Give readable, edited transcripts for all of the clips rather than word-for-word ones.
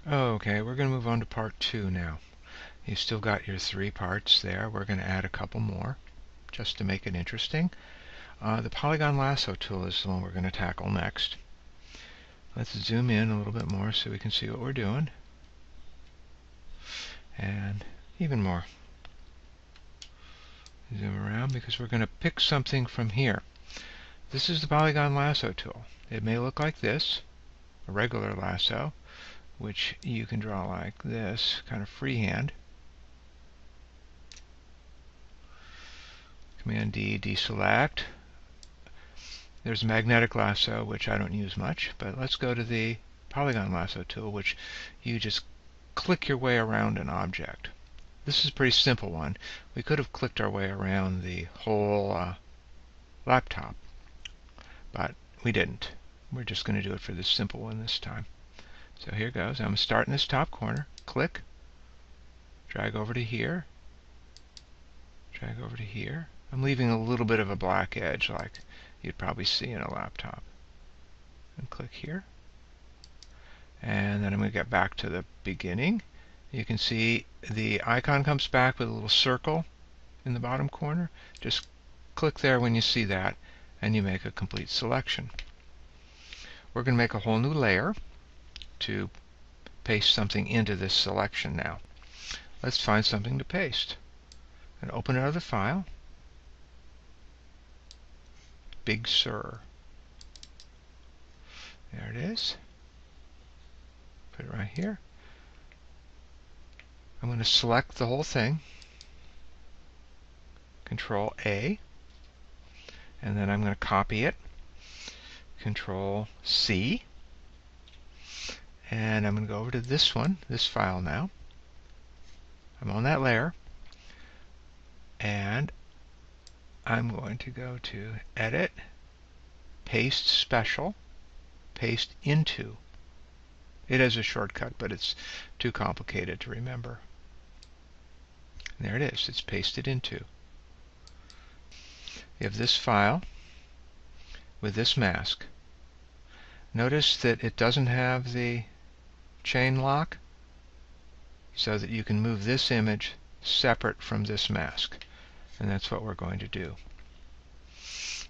Okay, we're going to move on to part 2 now. You've still got your 3 parts there. We're going to add a couple more just to make it interesting. The polygon lasso tool is the one we're going to tackle next. Let's zoom in a little bit more so we can see what we're doing. And even more. Zoom around because we're going to pick something from here. This is the polygon lasso tool. It may look like this, a regular lasso, which you can draw like this, kind of freehand. Command D, deselect. There's a magnetic lasso, which I don't use much, but let's go to the polygon lasso tool, which you just click your way around an object. This is a pretty simple one. We could have clicked our way around the whole laptop, but we didn't. We're just going to do it for this simple one this time. So here goes. I'm going to start in this top corner, click, drag over to here, drag over to here. I'm leaving a little bit of a black edge like you'd probably see in a laptop. And click here. And then I'm going to get back to the beginning. You can see the icon comes back with a little circle in the bottom corner. Just click there when you see that, and you make a complete selection. We're going to make a whole new layer to paste something into this selection now. Let's find something to paste. And open another file. Big Sur. There it is. Put it right here. I'm going to select the whole thing. Control A. And then I'm going to copy it. Control C. And I'm going to go over to this one, this file now. I'm on that layer. And I'm going to go to Edit, Paste Special, Paste Into. It has a shortcut, but it's too complicated to remember. And there it is. It's pasted into. You have this file with this mask. Notice that it doesn't have the chain lock, so that you can move this image separate from this mask. And that's what we're going to do.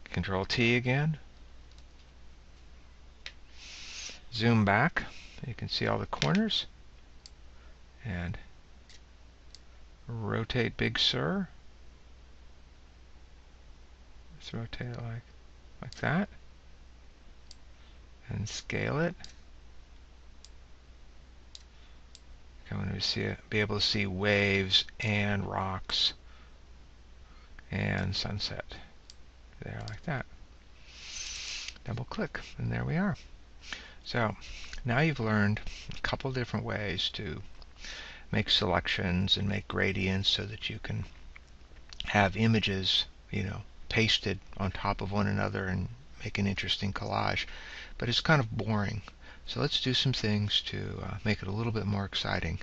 Control T again. Zoom back. You can see all the corners. And rotate Big Sur. Let's rotate it like that. And scale it. I want to be able to see waves and rocks and sunset. There, like that. Double click, and there we are. So now you've learned a couple different ways to make selections and make gradients so that you can have images, pasted on top of one another and make an interesting collage. But it's kind of boring. So let's do some things to make it a little bit more exciting.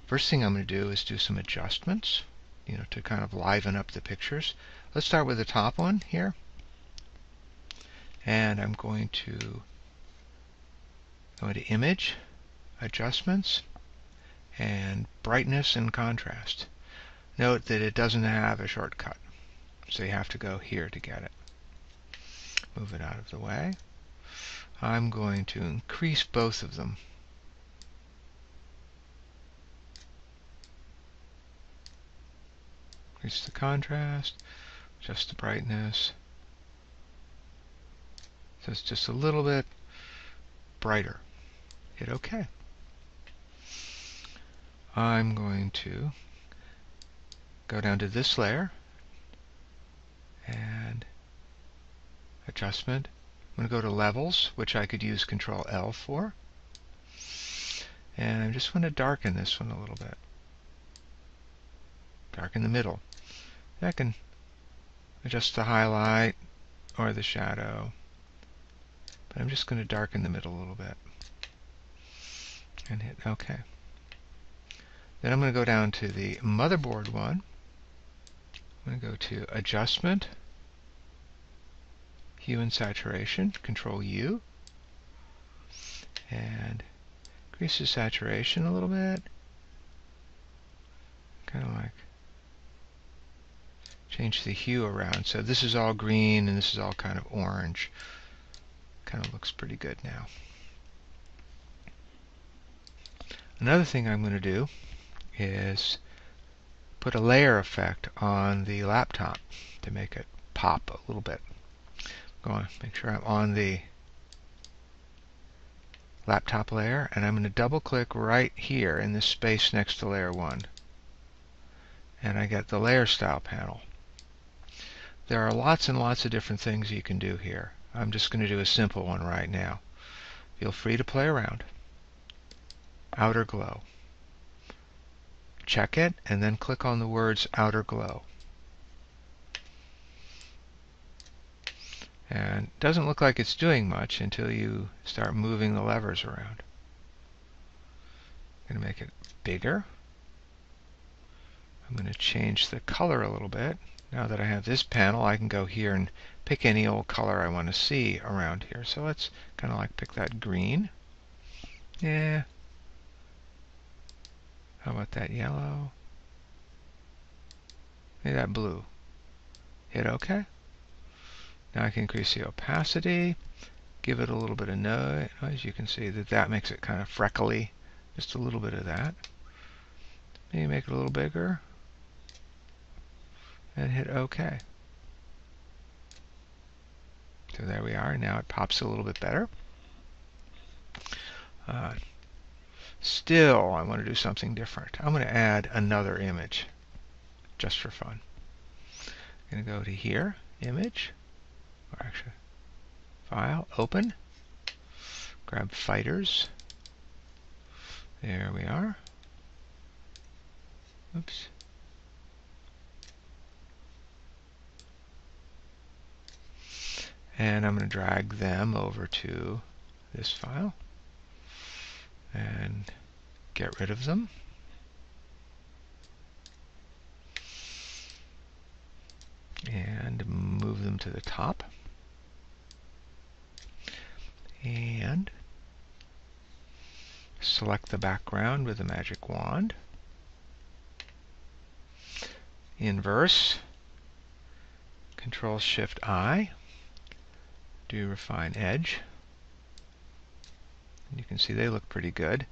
First thing I'm going to do is do some adjustments, to kind of liven up the pictures. Let's start with the top one here. And I'm going to go into Image, Adjustments, and Brightness and Contrast. Note that it doesn't have a shortcut, so you have to go here to get it. Move it out of the way. I'm going to increase both of them. Increase the contrast, adjust the brightness. So it's just a little bit brighter. Hit OK. I'm going to go down to this layer and Adjustment. I'm going to go to Levels, which I could use Control L for. And I just want to darken this one a little bit. Darken the middle. I can adjust the highlight or the shadow. But I'm just going to darken the middle a little bit. And hit OK. Then I'm going to go down to the motherboard one. I'm going to go to Adjustment, Hue and Saturation, Control U, and Increase the saturation a little bit. Kind of like change the hue around. So this is all green and this is all kind of orange. Kind of looks pretty good now. Another thing I'm going to do is put a layer effect on the laptop to make it pop a little bit. Go on, make sure I'm on the laptop layer, and I'm going to double click right here in this space next to layer 1, and I get the layer style panel. There are lots and lots of different things you can do here. I'm just going to do a simple one right now. Feel free to play around. Outer glow. Check it and then click on the words outer glow. And it doesn't look like it's doing much until you start moving the levers around. I'm going to make it bigger. I'm going to change the color a little bit. Now that I have this panel, I can go here and pick any old color I want to see around here. So let's kind of like pick that green. Yeah. How about that yellow? Maybe that blue. Hit OK. Now I can increase the opacity, give it a little bit of noise. You can see that that makes it kind of freckly. Just a little bit of that. Maybe make it a little bigger. And hit OK. So there we are. Now it pops a little bit better. Still, I want to do something different. I'm going to add another image, just for fun. I'm going to go to here, Image, or actually, File, Open, grab Fighters. There we are. Oops. And I'm going to drag them over to this file and get rid of them. And move them to the top. And select the background with the magic wand. Inverse. Control-Shift-I. Do Refine Edge. You can see they look pretty good.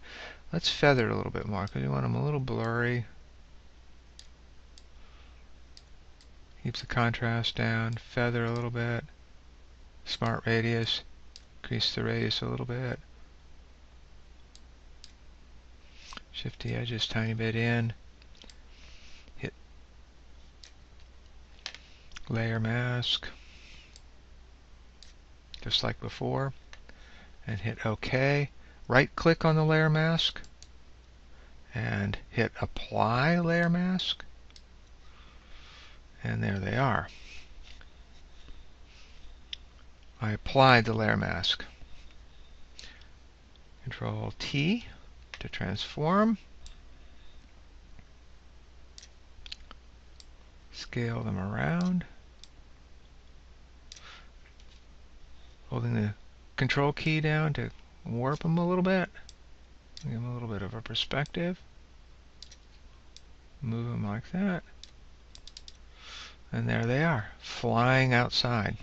Let's feather it a little bit more because we want them a little blurry. Keeps the contrast down. Feather a little bit. Smart Radius. Increase the radius a little bit. Shift the edges a tiny bit in. Hit Layer Mask, just like before, and hit OK. Right click on the layer mask and hit Apply Layer Mask, and there they are. I applied the layer mask. Control T to transform. Scale them around. Holding the Control key down to warp them a little bit. Give them a little bit of a perspective. Move them like that. And there they are, flying outside.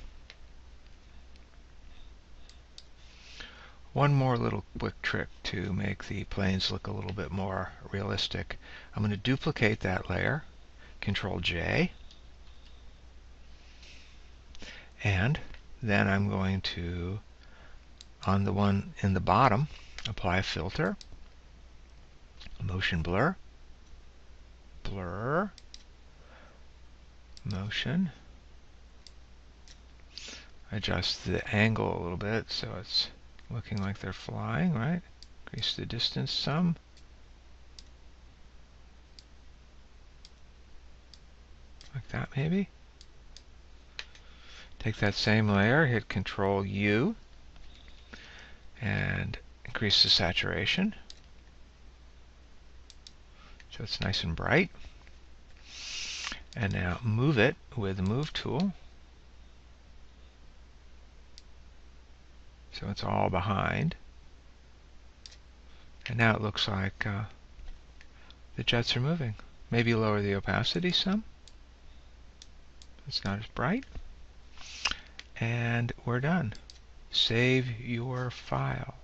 One more little quick trick to make the planes look a little bit more realistic. I'm going to duplicate that layer, Control J, and then I'm going to, on the one in the bottom, apply a filter, motion blur, blur, motion, adjust the angle a little bit so it's looking like they're flying, right? Increase the distance some. Like that maybe. Take that same layer, hit Control U, and increase the saturation so it's nice and bright. And now move it with the Move tool so it's all behind. And now it looks like the jets are moving. Maybe lower the opacity some. It's not as bright. And we're done. Save your file.